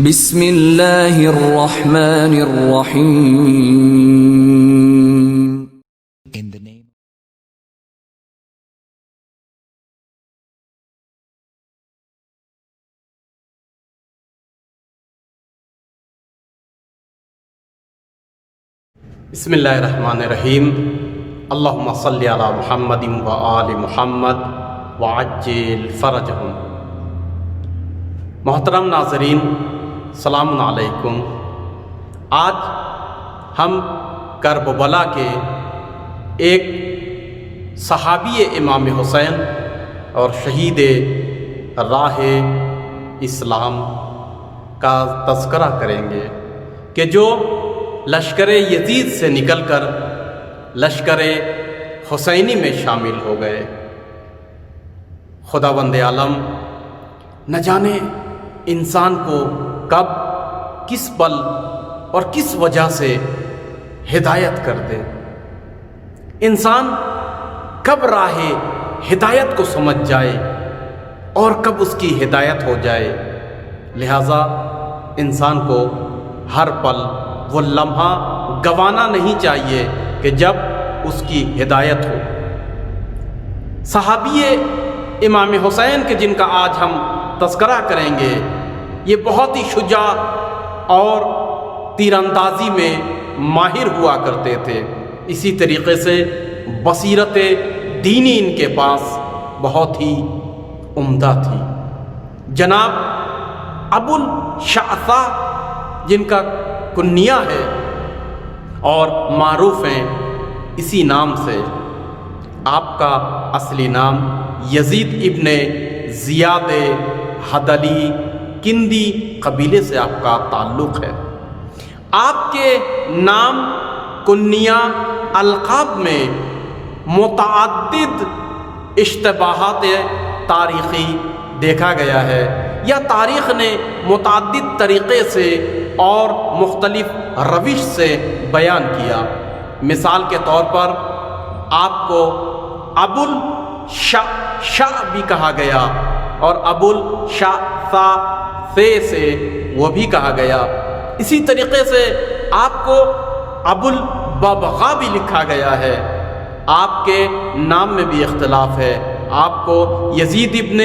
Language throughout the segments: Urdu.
بسم اللہ الرحمن الرحیم. In the name بسم اللہ الرحمن الرحیم. اللہم صلی علی محمد و آل محمد وعجل فرجہم. محترم ناظرین، السلام علیکم. آج ہم کربلا کے ایک صحابی امام حسین اور شہید راہ اسلام کا تذکرہ کریں گے کہ جو لشکر یزید سے نکل کر لشکر حسینی میں شامل ہو گئے. خداوند عالم نہ جانے انسان کو کب، کس پل اور کس وجہ سے ہدایت کر دے. انسان کب راہ ہدایت کو سمجھ جائے اور کب اس کی ہدایت ہو جائے. لہذا انسان کو ہر پل وہ لمحہ گنوانا نہیں چاہیے کہ جب اس کی ہدایت ہو. صحابی امام حسین کے جن کا آج ہم تذکرہ کریں گے، یہ بہت ہی شجاع اور تیر اندازی میں ماہر ہوا کرتے تھے. اسی طریقے سے بصیرت دینی ان کے پاس بہت ہی عمدہ تھی. جناب ابو الشعثاء جن کا کنیہ ہے اور معروف ہیں اسی نام سے، آپ کا اصلی نام یزید ابن زیاد حدلی کندی قبیلے سے آپ کا تعلق ہے. آپ کے نام، کنیہ، القاب میں متعدد اشتباہات تاریخی دیکھا گیا ہے، یا تاریخ نے متعدد طریقے سے اور مختلف روش سے بیان کیا. مثال کے طور پر آپ کو ابو الشعثاء بھی کہا گیا اور ابو الشعثاء سے وہ بھی کہا گیا. اسی طریقے سے آپ کو ابو الببغاء بھی لکھا گیا ہے. آپ کے نام میں بھی اختلاف ہے. آپ کو یزید ابن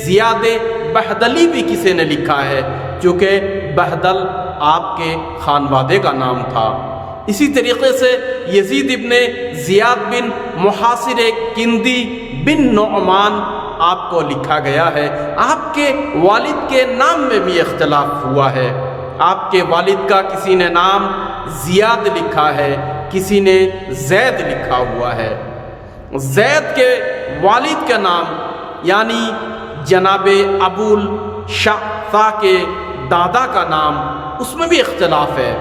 زیاد بہدلی بھی کسی نے لکھا ہے، چونکہ بہدل آپ کے خانوادے کا نام تھا. اسی طریقے سے یزید ابن زیاد بن محاصر کندی بن نعمان آپ کو لکھا گیا ہے. آپ کے والد کے نام میں بھی اختلاف ہوا ہے. آپ کے والد کا کسی نے نام زیاد لکھا ہے، کسی نے زید لکھا ہوا ہے. زید کے والد کا نام یعنی جناب ابو الشعثاء کے دادا کا نام، اس میں بھی اختلاف ہے.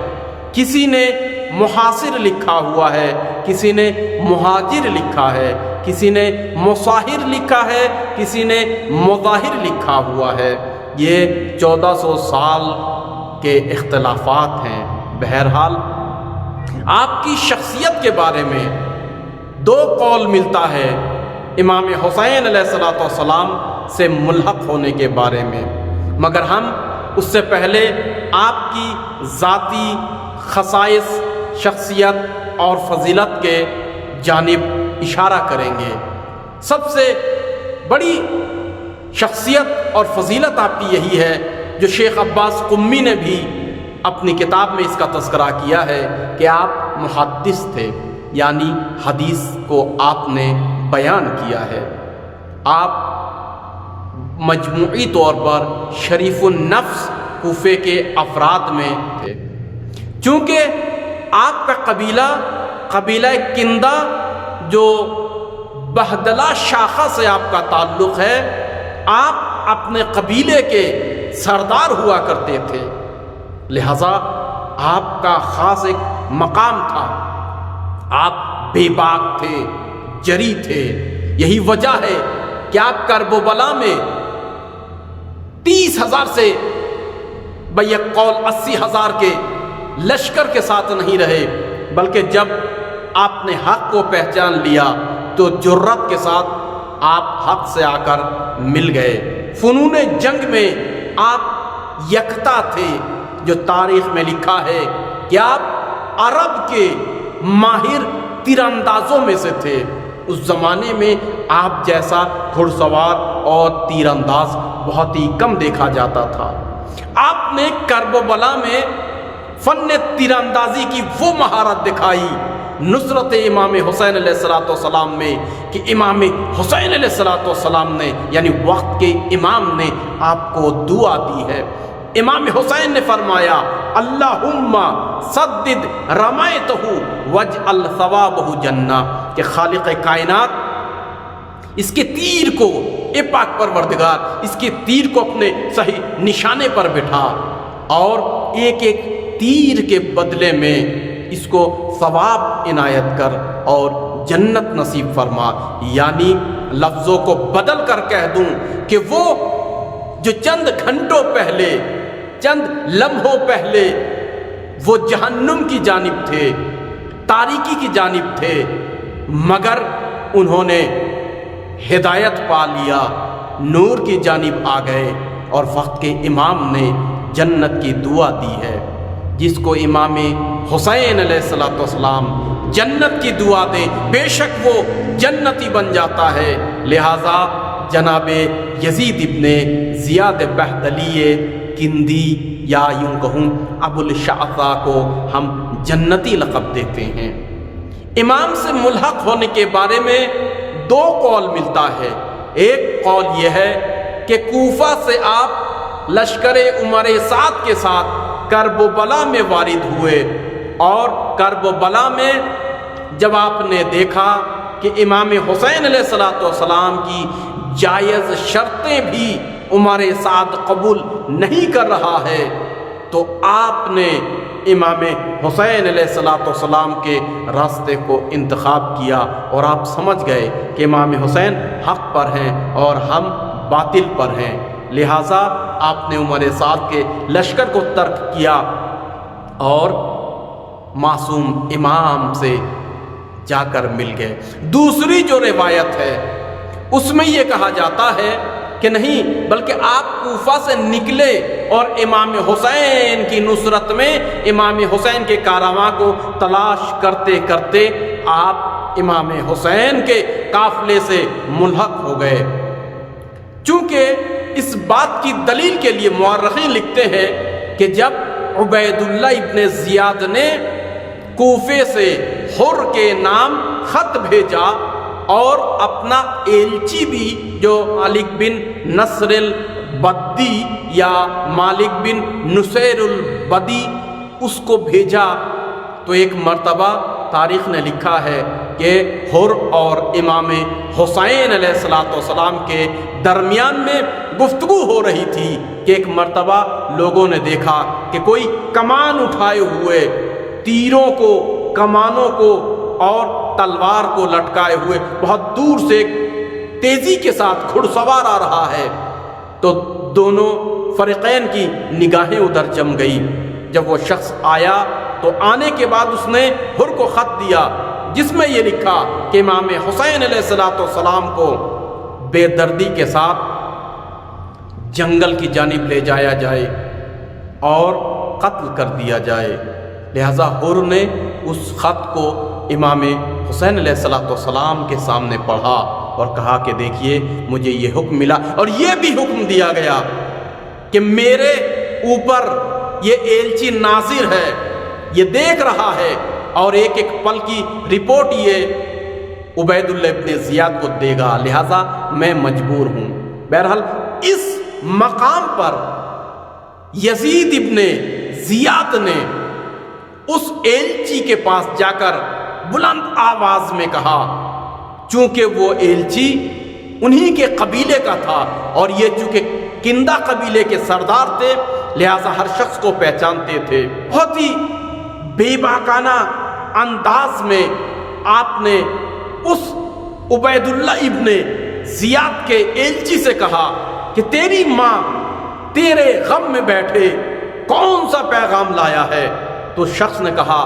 کسی نے محاصر لکھا ہوا ہے، کسی نے مہاجر لکھا ہے، کسی نے مصاہر لکھا ہے، کسی نے مظاہر لکھا ہوا ہے. یہ 1400 سال کے اختلافات ہیں. بہرحال آپ کی شخصیت کے بارے میں دو قول ملتا ہے امام حسین علیہ السلام سے ملحق ہونے کے بارے میں، مگر ہم اس سے پہلے آپ کی ذاتی خصائص، شخصیت اور فضیلت کے جانب اشارہ کریں گے. سب سے بڑی شخصیت اور فضیلت آپ کی یہی ہے جو شیخ عباس قمی نے بھی اپنی کتاب میں اس کا تذکرہ کیا ہے کہ آپ محدث تھے، یعنی حدیث کو آپ نے بیان کیا ہے. آپ مجموعی طور پر شریف النفس کوفے کے افراد میں تھے. چونکہ آپ کا قبیلہ کندہ جو بہدلہ شاخہ سے آپ کا تعلق ہے، آپ اپنے قبیلے کے سردار ہوا کرتے تھے. لہذا آپ کا خاص ایک مقام تھا. آپ بے باک تھے، جری تھے. یہی وجہ ہے کہ آپ کربلا میں 30,000 سے بیک قول 80,000 کے لشکر کے ساتھ نہیں رہے، بلکہ جب آپ نے حق کو پہچان لیا تو جرت کے ساتھ آپ حق سے آ کر مل گئے. فنون جنگ میں آپ یکتا تھے، جو تاریخ میں لکھا ہے کہ آپ عرب کے ماہر تیر اندازوں میں سے تھے۔ اس زمانے میں آپ جیسا گھڑ سوار اور تیر انداز بہت ہی کم دیکھا جاتا تھا۔ آپ نے کرب و بلا میں فن تیر اندازی کی وہ مہارت دکھائی نصرت امام حسین علیہ السلام میں کہ امام حسین علیہ السلام نے یعنی وقت کے امام نے آپ کو دعا دی ہے۔ امام حسین نے فرمایا اللہم سدد رمیتہ واجعل ثوابہ جنہ، کہ خالق کائنات اس کے تیر کو، اے پاک پروردگار اس کے تیر کو اپنے صحیح نشانے پر بٹھا اور ایک ایک تیر کے بدلے میں اس کو ثواب عنایت کر اور جنت نصیب فرما۔ یعنی لفظوں کو بدل کر کہہ دوں کہ وہ جو چند گھنٹوں پہلے، چند لمحوں پہلے وہ جہنم کی جانب تھے، تاریکی کی جانب تھے، مگر انہوں نے ہدایت پا لیا، نور کی جانب آ گئے اور وقت کے امام نے جنت کی دعا دی ہے۔ جس کو امام حسین علیہ السلام جنت کی دعا دے بے شک وہ جنتی بن جاتا ہے۔ لہٰذا جناب یزید ابن زیاد بہدلی کندی یا یوں کہوں ابو الشعثاء کو ہم جنتی لقب دیتے ہیں۔ امام سے ملحق ہونے کے بارے میں دو قول ملتا ہے۔ ایک قول یہ ہے کہ کوفہ سے آپ لشکر عمر سعد کے ساتھ کرب و بلا میں وارد ہوئے، اور کرب و بلا میں جب آپ نے دیکھا کہ امام حسین علیہ السلام کی جائز شرطیں بھی عمر سعد قبول نہیں کر رہا ہے، تو آپ نے امام حسین علیہ السلام کے راستے کو انتخاب کیا اور آپ سمجھ گئے کہ امام حسین حق پر ہیں اور ہم باطل پر ہیں۔ لہٰذا آپ نے عمر سعد کے لشکر کو ترک کیا اور معصوم امام سے جا کر مل گئے۔ دوسری جو روایت ہے اس میں یہ کہا جاتا ہے کہ نہیں، بلکہ آپ کوفہ سے نکلے اور امام حسین کی نصرت میں امام حسین کے کارواں کو تلاش کرتے کرتے آپ امام حسین کے قافلے سے ملحق ہو گئے۔ چونکہ اس بات کی دلیل کے لیے مورخین لکھتے ہیں کہ جب عبید اللہ ابن زیاد نے کوفے سے حر کے نام خط بھیجا اور اپنا ایلچی بھی جو مالک بن نصر البدی یا مالک بن نصیر البدی اس کو بھیجا، تو ایک مرتبہ تاریخ نے لکھا ہے کہ حر اور امام حسین علیہ السلام کے درمیان میں گفتگو ہو رہی تھی کہ ایک مرتبہ لوگوں نے دیکھا کہ کوئی کمان اٹھائے ہوئے، تیروں کو، کمانوں کو اور تلوار کو لٹکائے ہوئے بہت دور سے ایک تیزی کے ساتھ گھڑ سوار آ رہا ہے۔ تو دونوں فریقین کی نگاہیں ادھر جم گئی۔ جب وہ شخص آیا تو آنے کے بعد اس نے حر کو خط دیا جس میں یہ لکھا کہ امام حسین علیہ السلام کو بے دردی کے ساتھ جنگل کی جانب لے جایا جائے اور قتل کر دیا جائے۔ لہذا حر نے اس خط کو امام حسین علیہ السلام کے سامنے پڑھا اور کہا کہ دیکھیے مجھے یہ حکم ملا اور یہ بھی حکم دیا گیا کہ میرے اوپر یہ ایلچی ناظر ہے، یہ دیکھ رہا ہے اور ایک ایک پل کی رپورٹ یہ عبید اللہ ابن زیاد کو دے گا، لہذا میں مجبور ہوں۔ بہرحال اس مقام پر یزید ابن زیاد نے اس ایلچی کے پاس جا کر بلند آواز میں کہا، چونکہ وہ ایلچی انہی کے قبیلے کا تھا اور یہ چونکہ کندہ قبیلے کے سردار تھے لہذا ہر شخص کو پہچانتے تھے۔ بہت ہی بے باکانہ انداز میں آپ نے اس عبید اللہ ابن زیاد کے ایلچی سے کہا کہ تیری ماں تیرے غم میں بیٹھے کون سا پیغام لایا ہے؟ تو شخص نے کہا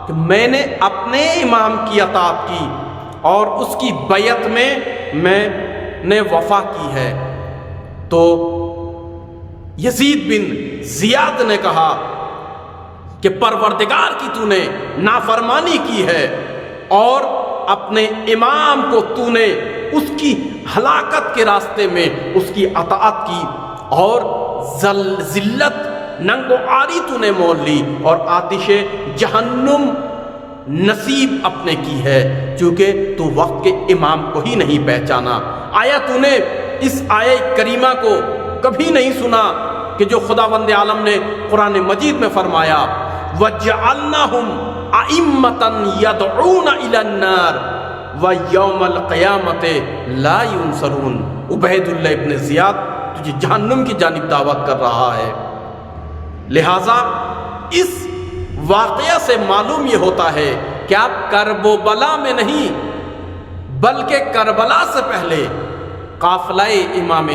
کہ میں نے اپنے امام کی اطاعت کی اور اس کی بیعت میں نے وفا کی ہے۔ تو یزید بن زیاد نے کہا کہ پروردگار کی تو نے نافرمانی کی ہے اور اپنے امام کو تو نے اس کی ہلاکت کے راستے میں اس کی اطاعت کی اور ذلت ننگ و عاری تو نے مول لی اور آتش جہنم نصیب اپنے کی ہے، چونکہ تو وقت کے امام کو ہی نہیں پہچانا۔ آیا تو نے اس آیہ کریمہ کو کبھی نہیں سنا کہ جو خداوند عالم نے قرآن مجید میں فرمایا وَجَعَلْنَاهُمْ أَئِمَّةً يَدْعُونَ إِلَى النَّارِ وَيَوْمَ الْقِيَامَةِ لَا يُنصَرُونَ۔ عبید اللہ ابن زیاد تجھے جہنم کی جانب دعوت کر رہا ہے۔ لہٰذا اس واقعہ سے معلوم یہ ہوتا ہے کہ آپ کرب و بلا میں نہیں بلکہ کربلا سے پہلے قافلہ امام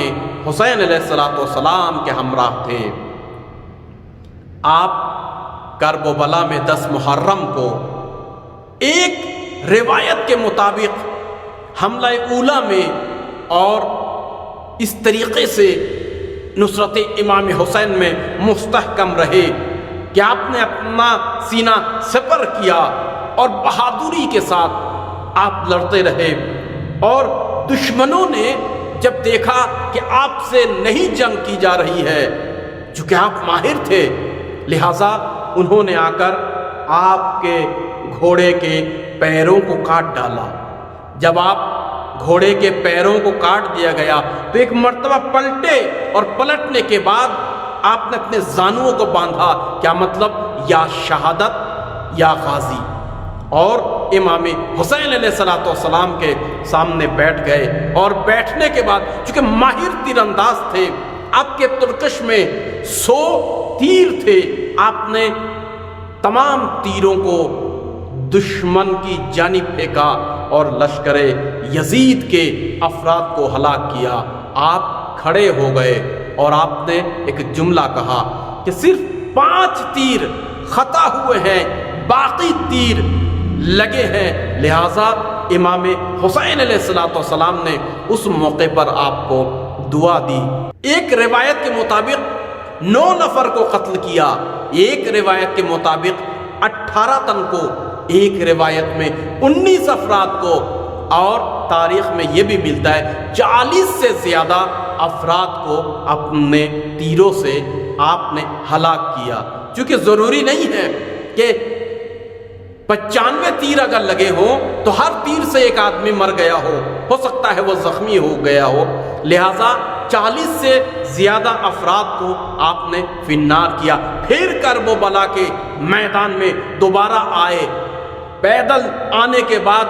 حسین علیہ السلام کے ہمراہ تھے۔ آپ کرب و بلا میں 10 محرم کو ایک روایت کے مطابق حملہ اولا میں اور اس طریقے سے نصرت امام حسین میں مستحکم رہے کہ آپ نے اپنا سینہ سپر کیا اور بہادری کے ساتھ آپ لڑتے رہے، اور دشمنوں نے جب دیکھا کہ آپ سے نہیں جنگ کی جا رہی ہے، چونکہ آپ ماہر تھے، لہٰذا انہوں نے آ کر آپ کے گھوڑے کے پیروں کو کاٹ ڈالا۔ جب آپ گھوڑے کے پیروں کو کاٹ دیا گیا تو ایک مرتبہ پلٹے اور پلٹنے کے بعد آپ نے اپنے زانوؤں کو باندھا، کیا مطلب یا شہادت یا غازی، اور امام حسین علیہ السلام کے سامنے بیٹھ گئے، اور بیٹھنے کے بعد چونکہ ماہر تیر انداز تھے، آپ کے ترکش میں 100 تیر تھے، آپ نے تمام تیروں کو دشمن کی جانب پھینکا اور لشکر یزید کے افراد کو ہلاک کیا۔ آپ کھڑے ہو گئے اور آپ نے ایک جملہ کہا کہ صرف 5 تیر خطا ہوئے ہیں، باقی تیر لگے ہیں، لہٰذا امام حسین علیہ السلام نے اس موقع پر آپ کو دعا دی۔ ایک روایت کے مطابق 9 نفر کو قتل کیا، ایک روایت کے مطابق 18 تن کو، ایک روایت میں 19 افراد کو، اور تاریخ میں یہ بھی ملتا ہے 40 سے زیادہ افراد کو اپنے تیروں سے آپ نے ہلاک کیا۔ چونکہ ضروری نہیں ہے کہ 95 تیر اگر لگے ہوں تو ہر تیر سے ایک آدمی مر گیا ہو سکتا ہے وہ زخمی ہو گیا ہو، لہٰذا 40 سے زیادہ افراد کو آپ نے فنار کیا۔ پھر کرب و بلا کے میدان میں دوبارہ آئے، پیدل آنے کے بعد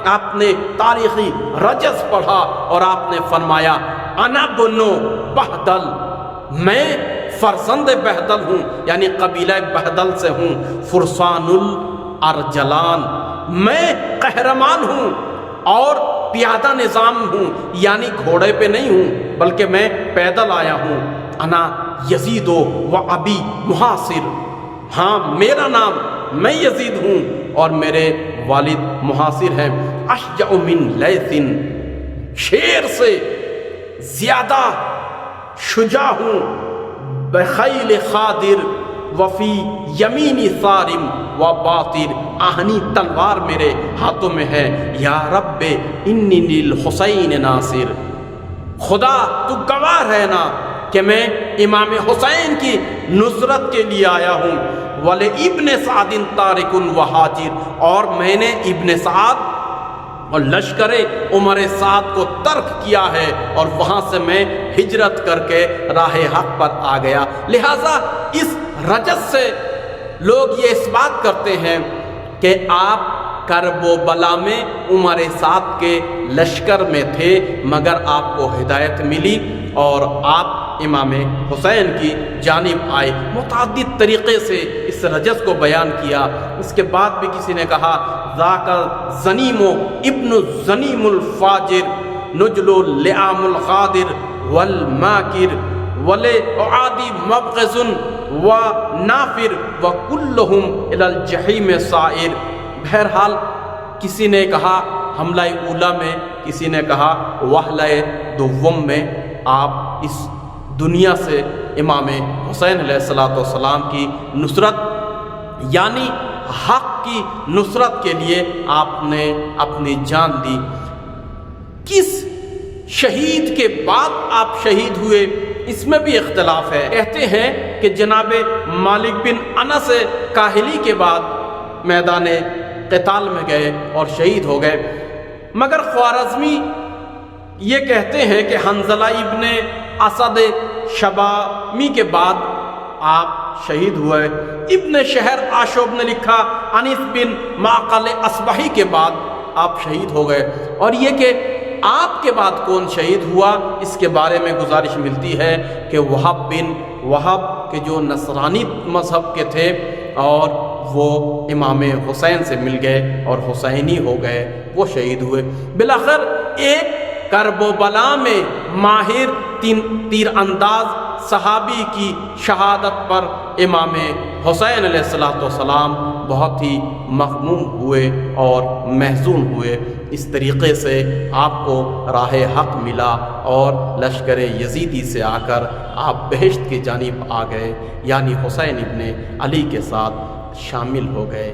آپ نے تاریخی رجز پڑھا اور آپ نے فرمایا انا بنو بہدل، میں فرزند بہدل ہوں، یعنی قبیلہ بہدل سے ہوں، فرسان الارجلان، میں قہرمان ہوں اور پیادہ نظام ہوں، یعنی گھوڑے پہ نہیں ہوں بلکہ میں پیدل آیا ہوں۔ انا یزید و ابی محاصر، ہاں میرا نام، میں یزید ہوں اور میرے والد محاصر ہیں۔ اشجع من لیث، شیر سے زیادہ شجاع ہوں، بخیل خادر وفی یمینی صارم و باطر، آہنی تلوار میرے ہاتھوں میں ہے۔ یا رب انی للحسین ناصر، خدا تو گواہ ہے نا کہ میں امام حسین کی نصرت کے لیے آیا ہوں۔ وَلِ ابن سعد تارک و حاجر، اور میں نے ابن سعد اور لشکر عمر سعد کو ترک کیا ہے اور وہاں سے میں ہجرت کر کے راہ حق پر آ گیا۔ لہٰذا اس رجز سے لوگ یہ اس بات کرتے ہیں کہ آپ کرب و بلا میں عمر سعد کے لشکر میں تھے، مگر آپ کو ہدایت ملی اور آپ امام حسین کی جانب آئے۔ متعدد طریقے سے اس رجز کو بیان کیا۔ اس کے بعد بھی کسی نے کہا ذاک زنیم ابن الزنیم الفاجر نجل اللعام الغادر والماکر ولعادی مبغض ونافر وکلہم الی الجحیم سائر۔ بہرحال کسی نے کہا حملہ اولا میں، کسی نے کہا وحلہ دوم میں آپ اس دنیا سے امام حسین علیہ السلام کی نصرت یعنی حق کی نصرت کے لیے آپ نے اپنی جان دی۔ کس شہید کے بعد آپ شہید ہوئے اس میں بھی اختلاف ہے۔ کہتے ہیں کہ جناب مالک بن انس کاہلی کے بعد میدان قتال میں گئے اور شہید ہو گئے، مگر خوارزمی یہ کہتے ہیں کہ حنظلہ ابن اسد شبامی کے بعد آپ شہید ہوئے۔ ابن شہر آشوب نے لکھا انیس بن معقل اصبحی کے بعد آپ شہید ہو گئے، اور یہ کہ آپ کے بعد کون شہید ہوا اس کے بارے میں گزارش ملتی ہے کہ وہب بن وہب کے جو نصرانی مذہب کے تھے اور وہ امام حسین سے مل گئے اور حسینی ہو گئے، وہ شہید ہوئے۔ بالآخر ایک کرب و بلا میں ماہر تیر انداز صحابی کی شہادت پر امام حسین علیہ السلام بہت ہی مغموم ہوئے اور محزون ہوئے۔ اس طریقے سے آپ کو راہ حق ملا اور لشکر یزیدی سے آ کر آپ بہشت کی جانب آ گئے، یعنی حسین ابن علی کے ساتھ شامل ہو گئے۔